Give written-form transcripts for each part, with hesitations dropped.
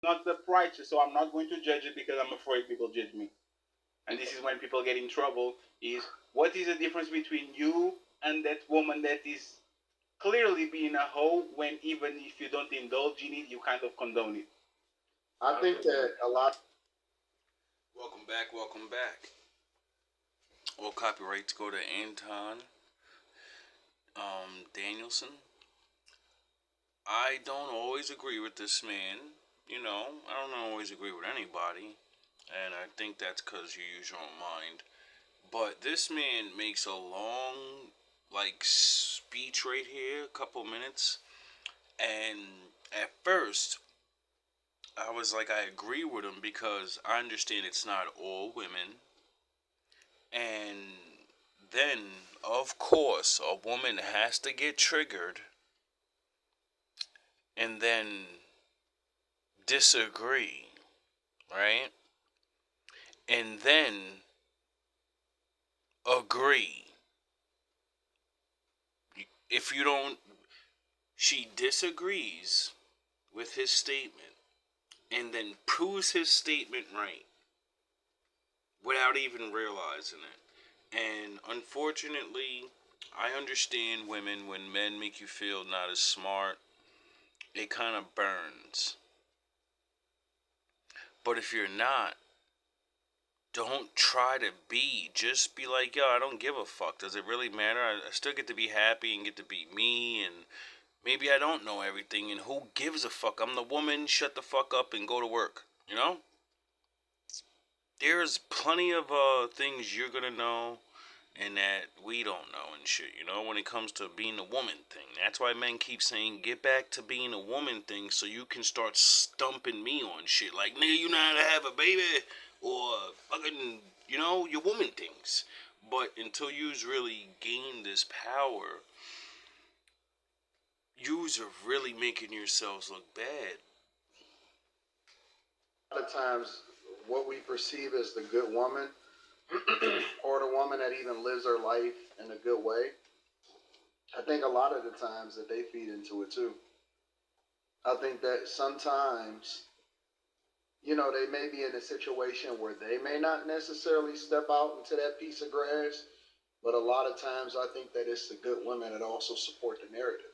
Not the righteous, so I'm not going to judge it because I'm afraid people judge me. And this is when people get in trouble. Is what is the difference between you and that woman that is clearly being a hoe when even if you don't indulge in it, you kind of condone it. I think that a lot. Welcome back, welcome back. All copyrights go to Anton Danielson. I don't always agree with this man. You know, I don't always agree with anybody. And I think that's because you use your own mind. But this man makes a long, like, speech right here, a couple minutes. And at first, I was like, I agree with him because I understand it's not all women. And then, of course, a woman has to get triggered and then disagree, right? And then agree. If you don't, she disagrees with his statement and then proves his statement right without even realizing it. And unfortunately, I understand women when men make you feel not as smart, it kind of burns. But if you're not, don't try to be. Just be like, yo, I don't give a fuck. Does it really matter? I still get to be happy and get to be me. And maybe I don't know everything. And who gives a fuck? I'm the woman. Shut the fuck up and go to work. You know? There's plenty of things you're going to know and that we don't know and shit, you know, when it comes to being a woman thing. That's why men keep saying, get back to being a woman thing so you can start stumping me on shit. Like, nigga, you know how to have a baby or fucking, you know, your woman things. But until you's really gain this power, you's are really making yourselves look bad. A lot of times, what we perceive as the good woman, or the woman that even lives her life in a good way, I think a lot of the times that they feed into it too. I think that sometimes, they may be in a situation where they may not necessarily step out into that piece of grass, but a lot of times I think that it's the good women that also support the narrative.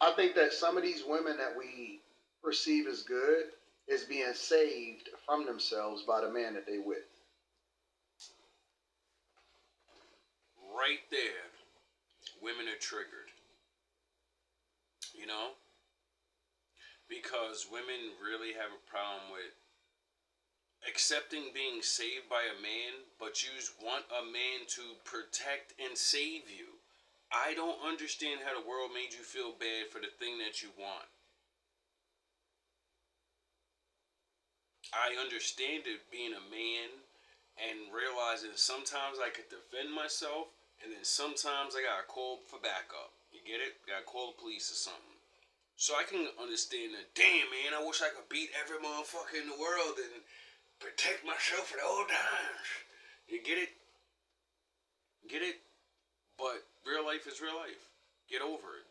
I think that some of these women that we perceive as good is being saved from themselves by the man that they with. Right there, women are triggered, you know? Because women really have a problem with accepting being saved by a man, but you want a man to protect and save you. I don't understand how the world made you feel bad for the thing that you want. I understand it being a man and realizing sometimes I could defend myself and then sometimes I gotta call for backup. You get it? Gotta call the police or something. So I can understand that, damn man, I wish I could beat every motherfucker in the world and protect myself at all times. You get it? Get it? But real life is real life. Get over it.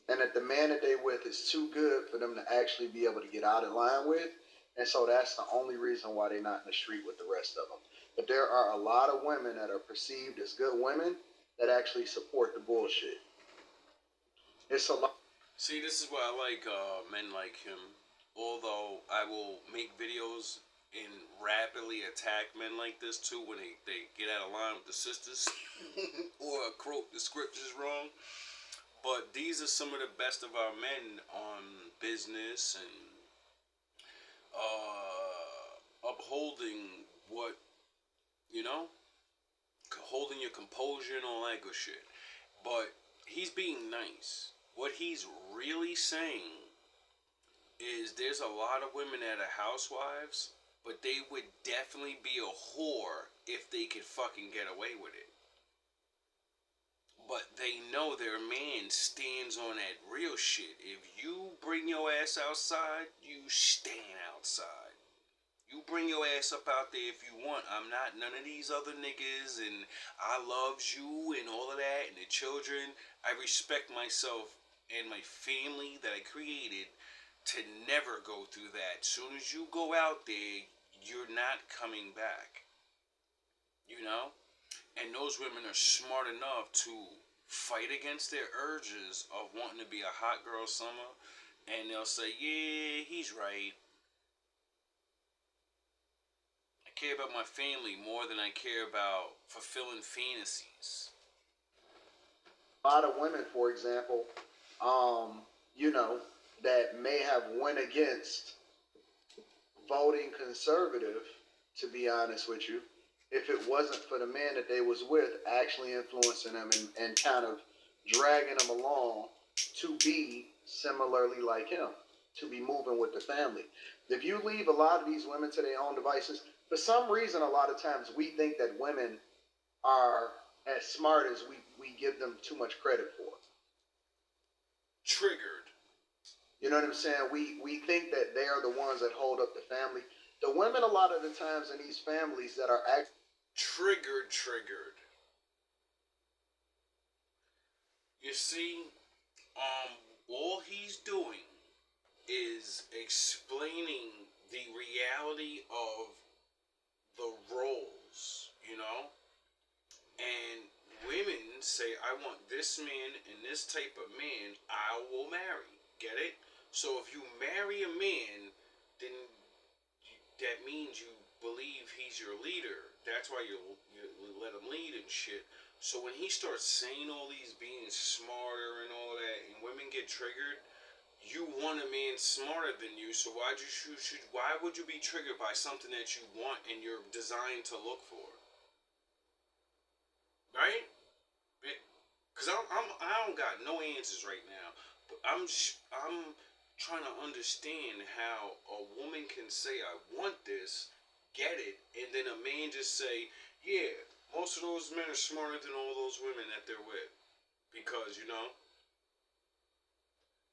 And that the man that they with is too good for them to actually be able to get out of line with. And so that's the only reason why they're not in the street with the rest of them. But there are a lot of women that are perceived as good women that actually support the bullshit. It's a lot. See, this is why I like men like him. Although I will make videos and rapidly attack men like this too when they get out of line with the sisters or quote the scriptures wrong. But these are some of the best of our men on business and upholding what, you know, holding your composure and all that good shit. But he's being nice. What he's really saying is there's a lot of women that are housewives, but they would definitely be a whore if they could fucking get away with it. But they know their man stands on that real shit. If you bring your ass outside, you stand outside. You bring your ass up out there if you want. I'm not none of these other niggas and I loves you and all of that and the children. I respect myself and my family that I created to never go through that. Soon as you go out there, you're not coming back. You know? And those women are smart enough to fight against their urges of wanting to be a hot girl summer, and they'll say, yeah, he's right. I care about my family more than I care about fulfilling fantasies. A lot of women, for example, you know, that may have went against voting conservative, to be honest with you, if it wasn't for the man that they was with actually influencing them and kind of dragging them along to be similarly like him, to be moving with the family. If you leave a lot of these women to their own devices, for some reason, a lot of times we think that women are as smart as we give them too much credit for. Triggered. You know what I'm saying? We think that they are the ones that hold up the family. The women, a lot of the times in these families that are triggered. You see, all he's doing is explaining the reality of the roles, you know? And women say, I want this man and this type of man I will marry. Get it? So if you marry a man, then that means you believe he's your leader. That's why you let him lead and shit. So when he starts saying all these being smarter and all that, and women get triggered, you want a man smarter than you. So why would you be triggered by something that you want and you're designed to look for? Right? Because I don't got no answers right now. But I'm trying to understand how a woman can say, I want this, get it, and then a man just say, yeah, most of those men are smarter than all those women that they're with. Because, you know,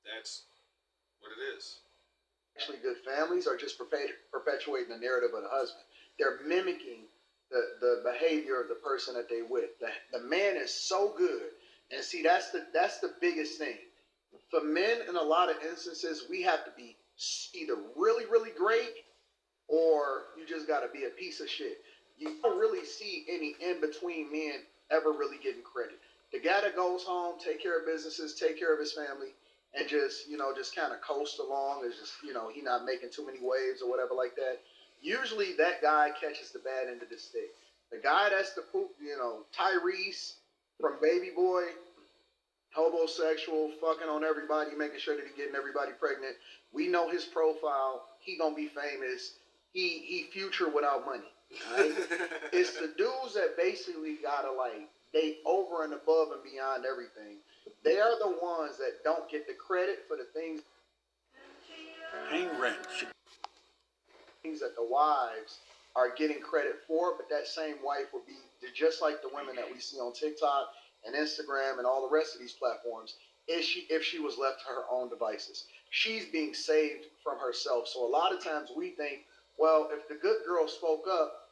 that's what it is. actually good families are just perpetuating the narrative of the husband. They're mimicking the behavior of the person that they with. The man is so good. And see, that's the biggest thing. For men, in a lot of instances, we have to be either really, really great, or you just got to be a piece of shit. You don't really see any in-between men ever really getting credit. The guy that goes home, take care of businesses, take care of his family, and just, just kind of coast along, is just, he not making too many waves or whatever like that. Usually that guy catches the bad end of the stick. The guy that's the poop, Tyrese from Baby Boy, homosexual, fucking on everybody, making sure that he's getting everybody pregnant. We know his profile. He gonna be famous. He future without money. Right? It's the dudes that basically gotta they over and above and beyond everything. They are the ones that don't get the credit for the things. Paying rent. Things that the wives are getting credit for, but that same wife would be just like the women that we see on TikTok and Instagram and all the rest of these platforms. If she was left to her own devices, she's being saved from herself. So a lot of times we think, well, if the good girl spoke up,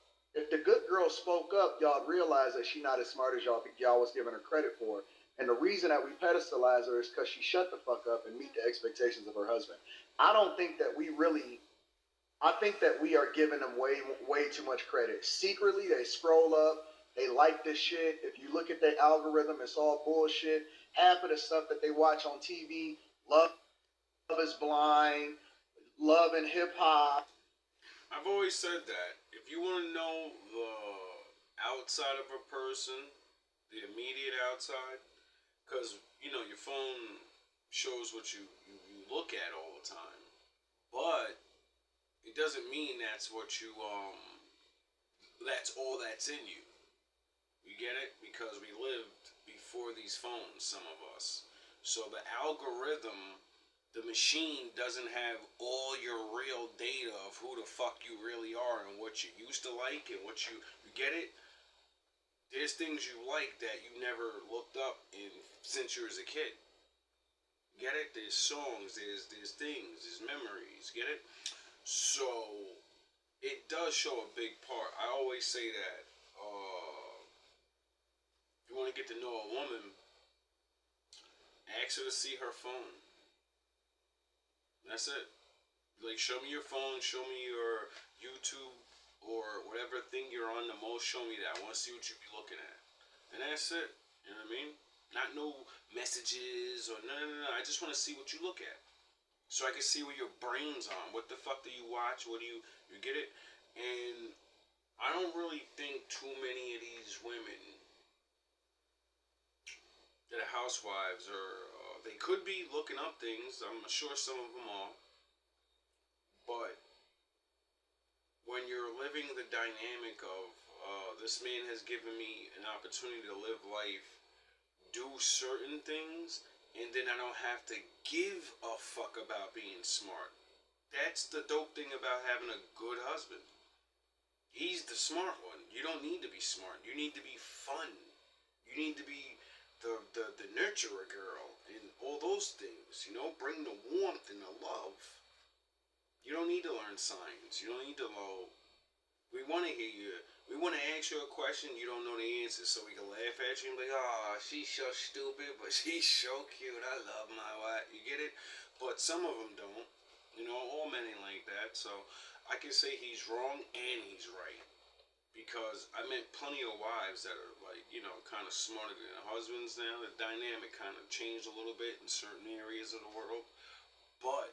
y'all realize that she's not as smart as y'all was giving her credit for. And the reason that we pedestalize her is because she shut the fuck up and meet the expectations of her husband. I think that we are giving them way too much credit. Secretly, they scroll up. They like this shit. If you look at their algorithm, it's all bullshit. Half of the stuff that they watch on TV, Love is Blind, Love and Hip Hop. I've always said that. If you want to know the outside of a person, the immediate outside, because, your phone shows what you look at all the time. But it doesn't mean that's what you, that's all that's in you. You get it? Because we lived before these phones, some of us. So the algorithm, the machine doesn't have all your real data of who the fuck you really are and what you used to like and what you get it? There's things you like that you never looked up since you was a kid. Get it? There's songs, there's things, there's memories. Get it? So it does show a big part. I always say that if you want to get to know a woman, ask her to see her phone. That's it. Like, show me your phone, show me your YouTube or whatever thing you're on the most. Show me that. I want to see what you be looking at, and that's it. You know what I mean? Not no messages or no. I just want to see what you look at, so I can see where your brain's on. What the fuck do you watch? What do you get it? And I don't really think too many of these women that are housewives or they could be looking up things. I'm sure some of them are, but when you're living the dynamic of this man has given me an opportunity to live life, do certain things, and then I don't have to give a fuck about being smart. That's the dope thing about having a good husband. He's the smart one. You don't need to be smart. You need to be fun. You need to be the nurturer girl and all those things. You know, bring the warmth and the love. You don't need to learn science. You don't need to know. We want to hear you. We want to ask you a question. You don't know the answer, so we can laugh at you and be like, "Oh, she's so stupid, but she's so cute. I love my wife." You get it? But some of them don't. You know, all men ain't like that. So I can say he's wrong and he's right. Because I met plenty of wives that are like, you know, kind of smarter than their husbands now. The dynamic kind of changed a little bit in certain areas of the world. But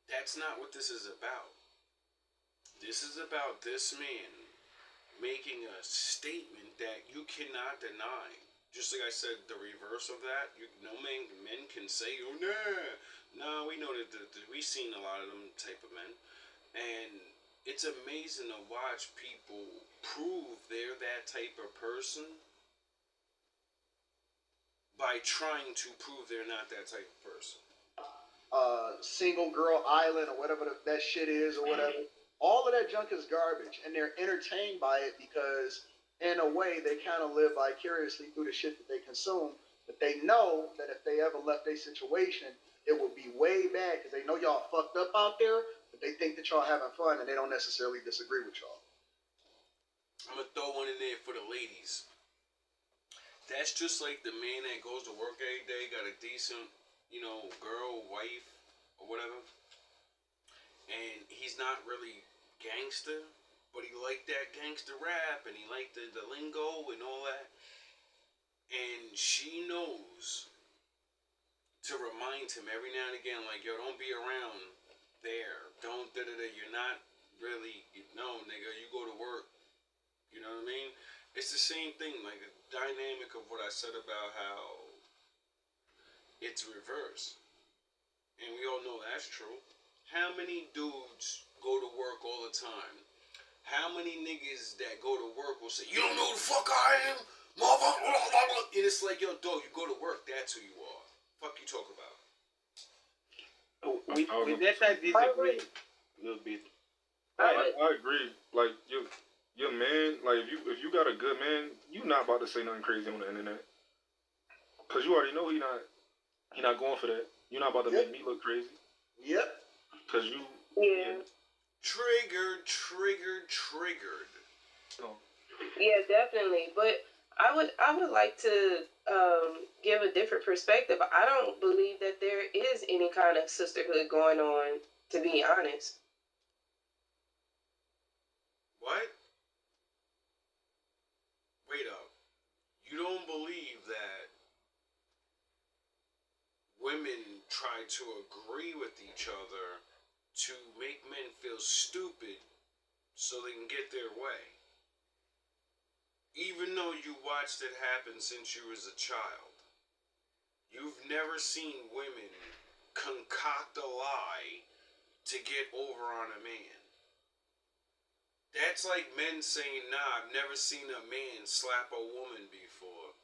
that's not what this is about. This is about this man making a statement that you cannot deny. Just like I said, the reverse of that, men can say, "Oh, no, we know that we've seen a lot of them type of men," and it's amazing to watch people prove they're that type of person by trying to prove they're not that type of person. Single girl island or whatever that shit is or whatever. All of that junk is garbage, and they're entertained by it because, in a way, they kind of live vicariously through the shit that they consume. But they know that if they ever left their situation, it would be way bad because they know y'all fucked up out there, but they think that y'all having fun and they don't necessarily disagree with y'all. I'm gonna throw one in there for the ladies. That's just like the man that goes to work every day, got a decent, you know, girl, wife, or whatever, and he's not really gangster, but he liked that gangster rap and he liked the lingo and all that. And she knows to remind him every now and again, like, yo, don't be around there. Don't You're not really, no, nigga, you go to work. You know what I mean? It's the same thing, like a dynamic of what I said about how it's reverse. And we all know that's true. How many dudes go to work all the time? How many niggas that go to work will say, "You don't know who the fuck I am, motherfucker"? And it's like, yo, dog, you go to work, that's who you are. Fuck you talk about. With that I disagree a little bit. I agree. Like your man, like if you got a good man, you not about to say nothing crazy on the internet, cause you already know he not going for that. You're not about to make me look crazy. Yep. Cause you. Yeah. Triggered. No. Yeah, definitely. But I would like to give a different perspective. I don't believe that there is any kind of sisterhood going on, to be honest. What? Wait up. You don't believe that women try to agree with each other to make men feel stupid so they can get their way? Even though you watched it happen since you was a child, you've never seen women concoct a lie to get over on a man. That's like men saying, "Nah, I've never seen a man slap a woman before.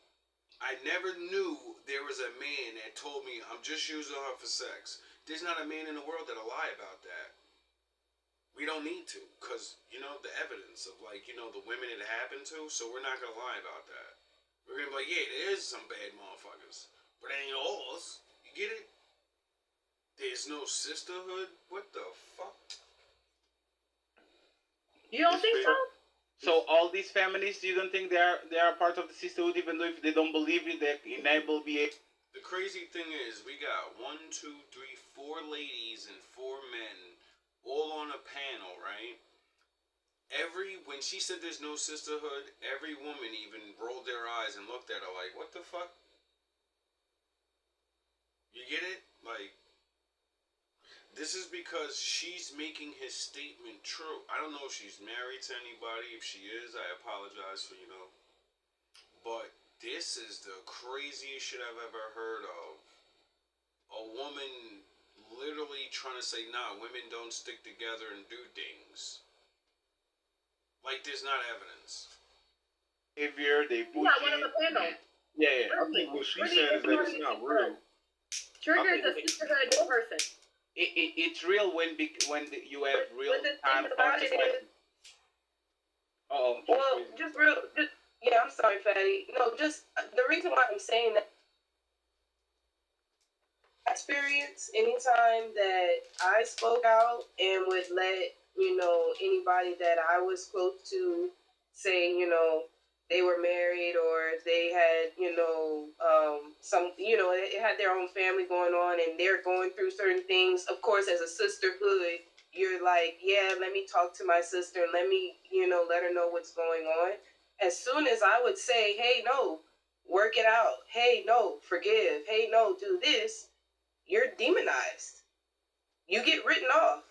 I never knew there was a man that told me I'm just using her for sex." There's not a man in the world that'll lie about that. We don't need to, because, you know, the evidence of, like, you know, the women it happened to, so we're not going to lie about that. We're going to be like, yeah, there is some bad motherfuckers, but it ain't all of us. You get it? There's no sisterhood? What the fuck? You don't think so? So all these feminists, you don't think they are part of the sisterhood, even though if they don't believe it, they enable be. The crazy thing is, we got 1, 2, 3, 4 ladies and 4 men all on a panel, right? When she said there's no sisterhood, every woman even rolled their eyes and looked at her like, what the fuck? You get it? Like, this is because she's making his statement true. I don't know if she's married to anybody. If she is, I apologize for, But this is the craziest shit I've ever heard of. A woman literally trying to say, nah, women don't stick together and do things. Like, there's not evidence. Behavior, they push Not one of the panel. Yeah. I think what she's saying is that it's not real. Triggers a sisterhood person. It's real when you have real But the time thing about it consequences. is, well, yeah, I'm sorry, Fatty. No, just the reason why I'm saying that experience, anytime that I spoke out and would let, anybody that I was close to say, they were married or they had, it had their own family going on and they're going through certain things. Of course, as a sisterhood, you're like, yeah, let me talk to my sister and let me, let her know what's going on. As soon as I would say, hey, no, work it out. Hey, no, forgive. Hey, no, do this. You're demonized. You get written off.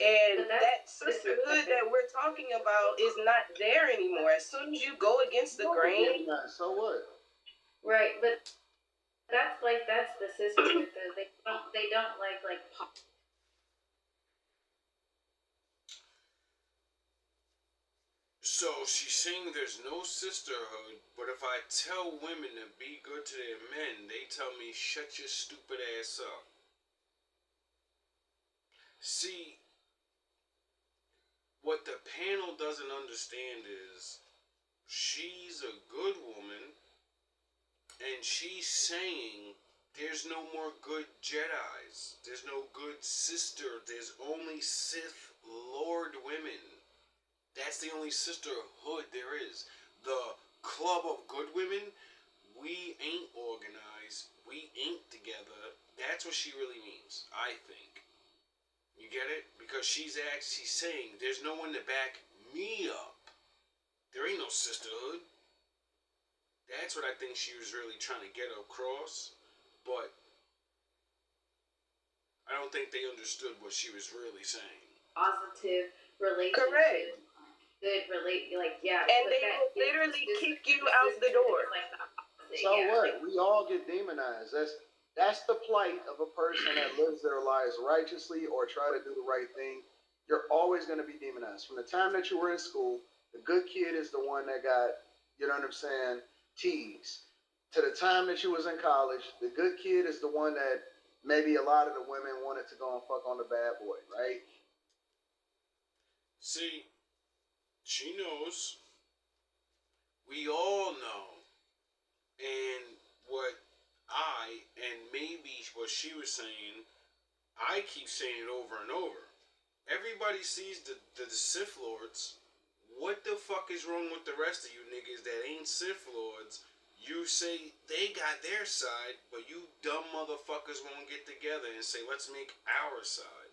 And that sisterhood that we're talking about is not there anymore. As soon as you go against the grain. So what? Right, but that's the sisterhood though. They don't like pop. So she's saying there's no sisterhood, but if I tell women to be good to their men, they tell me, shut your stupid ass up. See, what the panel doesn't understand is she's a good woman and she's saying there's no more good Jedis. There's no good sister. There's only Sith Lord women. That's the only sisterhood there is. The club of good women, we ain't organized. We ain't together. That's what she really means, I think. You get it? Because she's saying there's no one to back me up. There ain't no sisterhood. That's what I think she was really trying to get across. But I don't think they understood what she was really saying. Positive relationship. Correct. Good yeah. And they will literally kick you out the door. So what? We all get demonized. That's the plight of a person that lives their lives righteously or try to do the right thing. You're always going to be demonized. From the time that you were in school, the good kid is the one that got, teased. To the time that you was in college, the good kid is the one that maybe a lot of the women wanted to go and fuck on the bad boy, right? See, she knows. We all know. And what maybe what she was saying, I keep saying it over and over. Everybody sees the Sith Lords. What the fuck is wrong with the rest of you niggas that ain't Sith Lords? You say they got their side, but you dumb motherfuckers won't get together and say, let's make our side.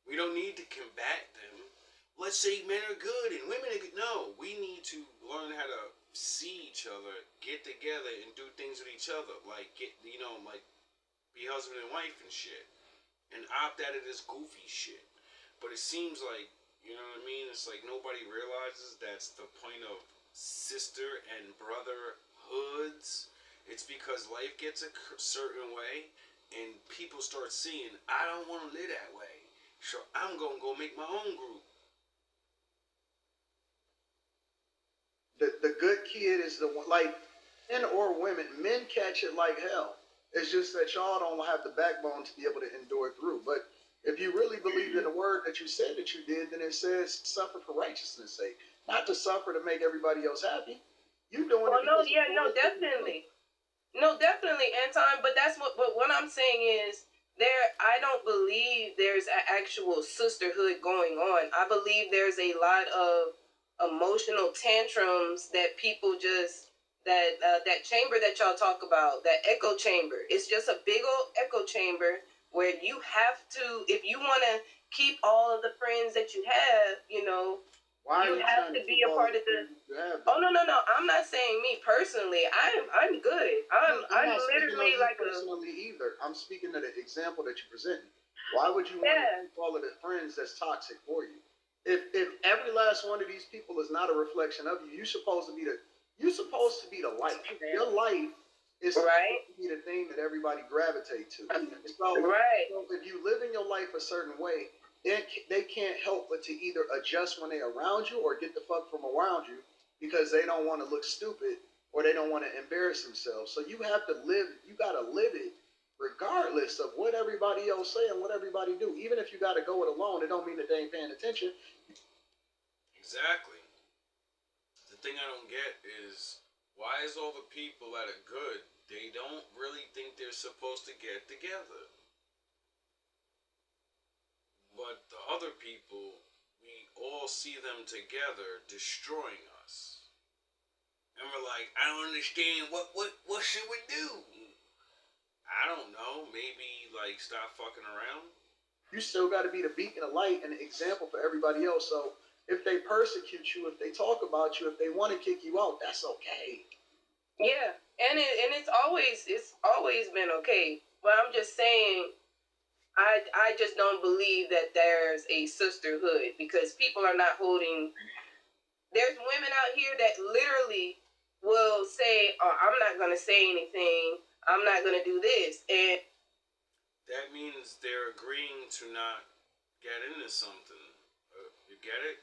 We don't need to combat them. Let's say men are good and women are good. No, we need to learn how to see each other, get together, and do things with each other. Like, be husband and wife and shit. And opt out of this goofy shit. But it seems like, you know what I mean? It's like nobody realizes that's the point of sister and brotherhoods. It's because life gets a certain way, and people start seeing, I don't want to live that way. So I'm going to go make my own group. The good kid is the one, like, men or women, men catch it like hell. It's just that y'all don't have the backbone to be able to endure through. But if you really believed in the word that you said that you did, then it says suffer for righteousness' sake. Not to suffer to make everybody else happy. You doing it. Definitely. No, definitely, Anton. But what I'm saying is, I don't believe there's an actual sisterhood going on. I believe there's a lot of emotional tantrums that people just that chamber that y'all talk about, that echo chamber. It's just a big old echo chamber where you have to, if you want to keep all of the friends that you have, you know, Why you are you have trying to be keep a all part the of the. things you have, Oh though? no! I'm not saying me personally. I'm good. I'm not speaking of literally you like a. personally either. I'm speaking of the example that you presented. Why would you want Yeah. to keep all of the friends that's toxic for you? If every last one of these people is not a reflection of you, you're supposed to be the light. Your life is Right. supposed to be the thing that everybody gravitate to. So, Right. so if you live in your life a certain way, they can't help but to either adjust when they're around you or get the fuck from around you because they don't want to look stupid or they don't want to embarrass themselves. So you have to live. You gotta live it regardless of what everybody else say and what everybody do. Even if you got to go it alone, it don't mean that they ain't paying attention. Exactly. The thing I don't get is why is all the people that are good, they don't really think they're supposed to get together. But the other people, we all see them together destroying us. And we're like, I don't understand, what should we do? I don't know, maybe like stop fucking around. You still got to be the beacon of light and the example for everybody else. So if they persecute you, if they talk about you, if they want to kick you out, that's okay. Yeah, and it's always been okay. But I'm just saying, I just don't believe that there's a sisterhood because people are not holding. There's women out here that literally will say, "Oh, I'm not gonna say anything. I'm not gonna do this," and That means they're agreeing to not get into something. You get it?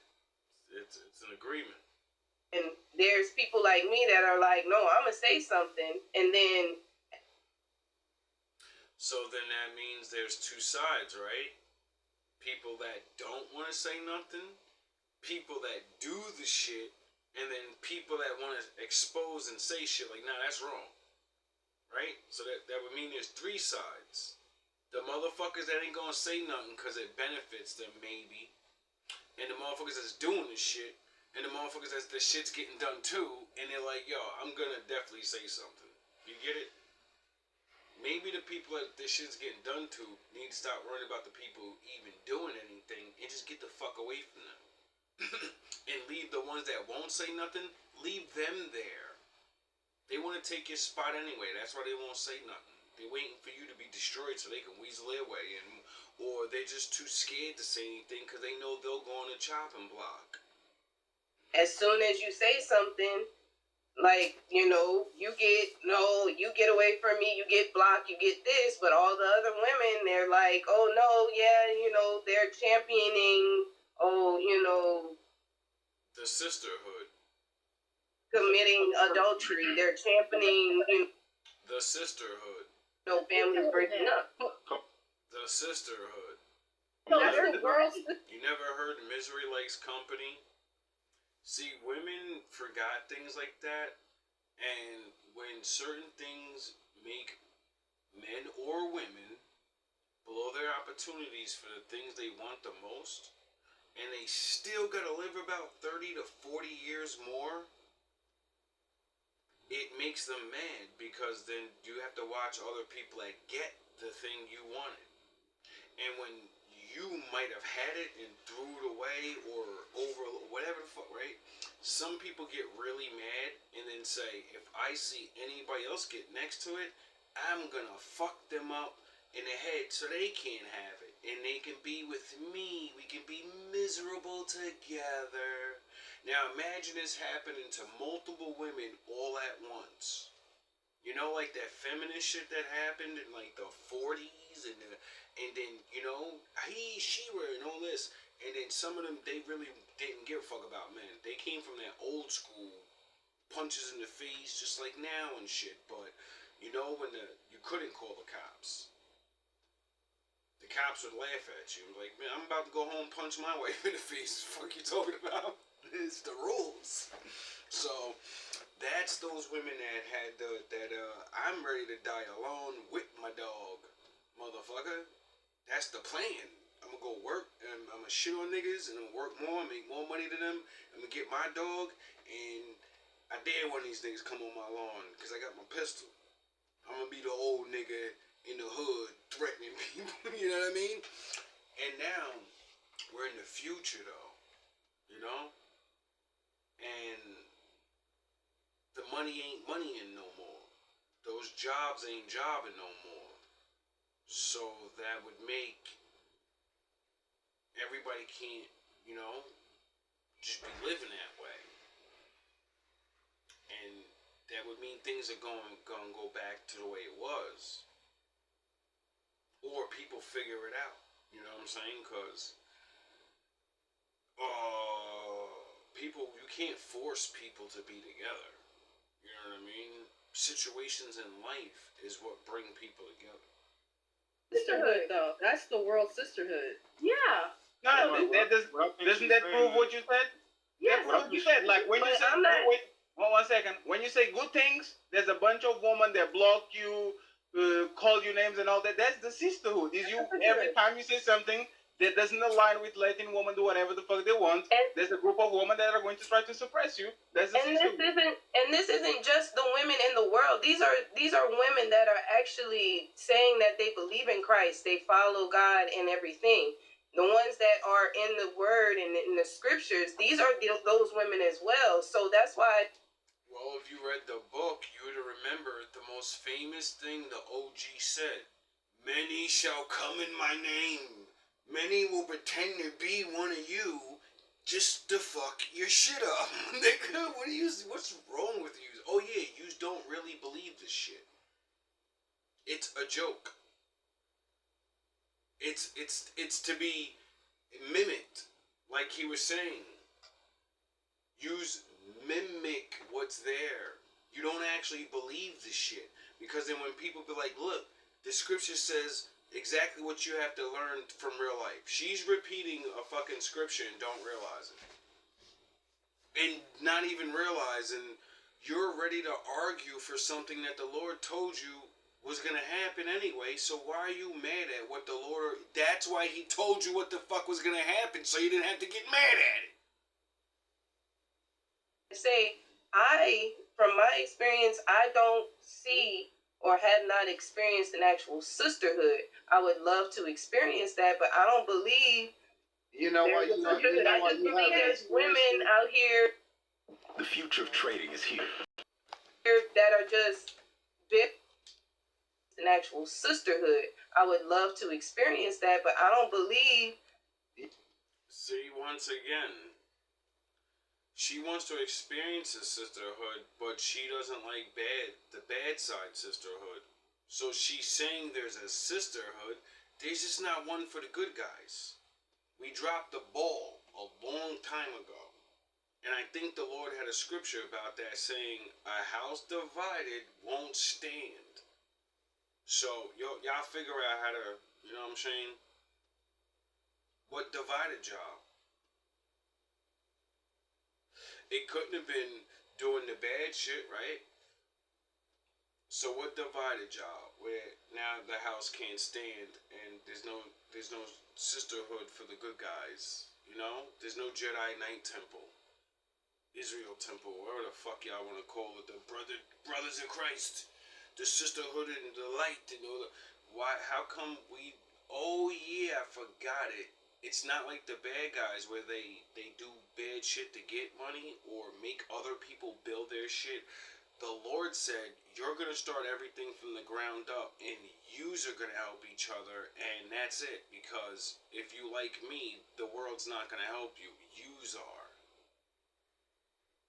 It's an agreement. there's people like me that are like, "No, I'm gonna say something," and then. So then that means there's two sides, right? People that don't want to say nothing, people that do the shit, and then people that want to expose and say shit like, nah, that's wrong. Right? So that would mean there's three sides. The motherfuckers that ain't gonna say nothing because it benefits them, maybe. And the motherfuckers that's doing this shit. And the motherfuckers that's the shit's getting done too. And they're like, yo, I'm gonna definitely say something. You get it? Maybe the people that this shit's getting done to need to stop worrying about the people even doing anything and just get the fuck away from them. And leave the ones that won't say nothing, leave them there. They want to take your spot anyway. That's why they won't say nothing. They're waiting for you to be destroyed so they can weasel their way in. Or they're just too scared to say anything because they know they'll go on a chopping block. As soon as you say something, like, you know, you get away from me, you get blocked, you get this, but all the other women, they're like, oh no, yeah, you know, they're championing, The sisterhood. committing adultery. They're championing, The sisterhood. families breaking up. The sisterhood. No, girls. You never heard Misery Likes Company? See, women forgot things like that, and when certain things make men or women blow their opportunities for the things they want the most, and they still gotta live about 30 to 40 years more, it makes them mad because then you have to watch other people that get the thing you wanted. And when you might have had it and threw it away or over whatever the fuck, right? Some people get really mad and then say, if I see anybody else get next to it, I'm gonna fuck them up in the head so they can't have it. And they can be with me. We can be miserable together. Now imagine this happening to multiple women all at once. You know, like that feminist shit that happened in like the 40s and then, you know, she-ra and all this. And then some of them, they really didn't give a fuck about men. They came from that old school punches in the face just like now and shit. But, you know, when you couldn't call the cops. The cops would laugh at you. Like, man, I'm about to go home and punch my wife in the face. What the fuck you talking about? It's the rules. So, that's those women that had I'm ready to die alone with my dog, motherfucker. That's the plan. I'm gonna go work and I'm gonna shit on niggas and I'm gonna work more, make more money than them. I'm gonna get my dog and I dare one of these niggas come on my lawn because I got my pistol. I'm gonna be the old nigga in the hood threatening people. You know what I mean? And now we're in the future though, you know? And the money ain't moneying no more. Those jobs ain't jobbing no more. So that would make everybody can't, you know, just be living that way. And that would mean things are gonna go back to the way it was. Or people figure it out. You know what I'm saying? Because people, you can't force people to be together. You know what I mean? Situations in life is what bring people together. Sisterhood, though. That's the world sisterhood. Yeah. No, doesn't that prove what you said? Yes. That proves what you said. Like when you say, I'm not- wait, 1 second. When you say good things, there's a bunch of women that block you, call you names and all that. That's the sisterhood. Is you every time you say something that doesn't align with letting women do whatever the fuck they want, there's a group of women that are going to try to suppress you. That's the sisterhood. This isn't just the women in the world. These are women that are actually saying that they believe in Christ. They follow God and everything. The ones that are in the Word and in the Scriptures, these are those women as well. So that's why. Well, if you read the book, you would remember the most famous thing the OG said. Many shall come in my name. Many will pretend to be one of you just to fuck your shit up. Nigga, what's wrong with you? Oh yeah, you don't really believe this shit. It's a joke. It's to be mimicked, like he was saying. Mimic what's there. You don't actually believe this shit. Because then when people be like, look, the scripture says exactly what you have to learn from real life. She's repeating a fucking scripture and don't realize it. And not even realizing you're ready to argue for something that the Lord told you was going to happen anyway. So why are you mad at what the Lord... That's why he told you what the fuck was going to happen, so you didn't have to get mad at it. Say, from my experience, I don't see or have not experienced an actual sisterhood. I would love to experience that, but I don't believe You know why there's a you know, sisterhood. you know I why just you believe haven't there's experienced women it? out here The future of trading is here. that are just big an actual sisterhood. I would love to experience that, but I don't believe. See, once again, she wants to experience a sisterhood, but she doesn't like the bad side sisterhood. So she's saying there's a sisterhood, there's just not one for the good guys. We dropped the ball a long time ago. And I think the Lord had a scripture about that saying, a house divided won't stand. So y'all figure out how to, you know what I'm saying? What divided y'all? It couldn't have been doing the bad shit, right? So what divided y'all? Where now the house can't stand and there's no sisterhood for the good guys. You know? There's no Jedi Knight Temple. Israel Temple, whatever the fuck y'all want to call it. The brothers in Christ. The sisterhood and the light and all the... Why? How come we... Oh yeah, I forgot it. It's not like the bad guys where they do bad shit to get money or make other people build their shit. The Lord said, you're going to start everything from the ground up and yous are going to help each other and that's it. Because if you like me, the world's not going to help you. Yous are.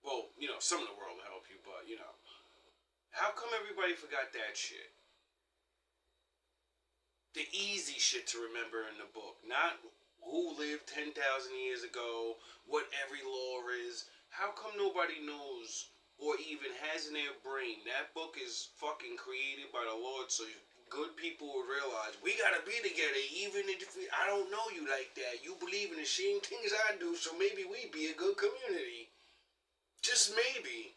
Well, you know, some of the world will help you, but, you know. How come everybody forgot that shit? The easy shit to remember in the book. Not who lived 10,000 years ago, what every law is. How come nobody knows or even has in their brain that book is fucking created by the Lord so good people will realize we gotta be together even if I don't know you like that. You believe in the same things I do, so maybe we be a good community. Just maybe.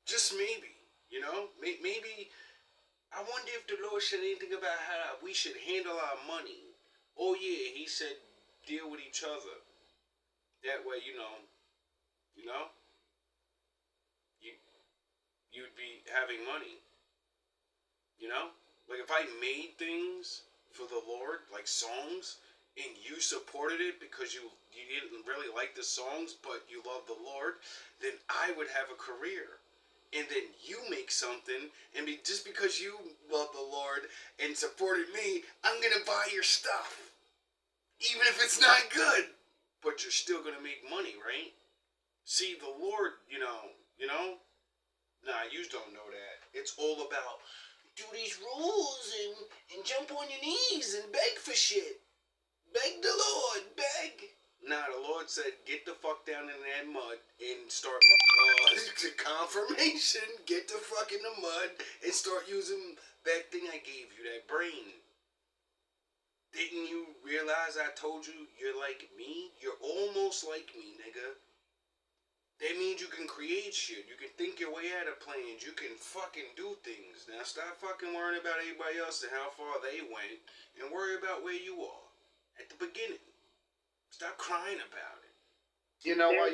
Just maybe. You know? Maybe... I wonder if the Lord said anything about how we should handle our money. Oh yeah, he said deal with each other. That way, you know. you'd be having money. You know? Like if I made things for the Lord, like songs, and you supported it because you didn't really like the songs, but you love the Lord, then I would have a career. And then you make something, and just because you love the Lord and supported me, I'm gonna buy your stuff, even if it's not good. But you're still gonna make money, right? See, the Lord, you know. Nah, you don't know that. It's all about do these rules and jump on your knees and beg for shit. Beg the Lord, beg. Nah, the Lord said, get the fuck down in that mud and start the confirmation. Get the fuck in the mud and start using that thing I gave you, that brain. Didn't you realize I told you you're like me? You're almost like me, nigga. That means you can create shit. You can think your way out of plans. You can fucking do things. Now stop fucking worrying about everybody else and how far they went, and worry about where you are at the beginning. Stop crying about it. You know what?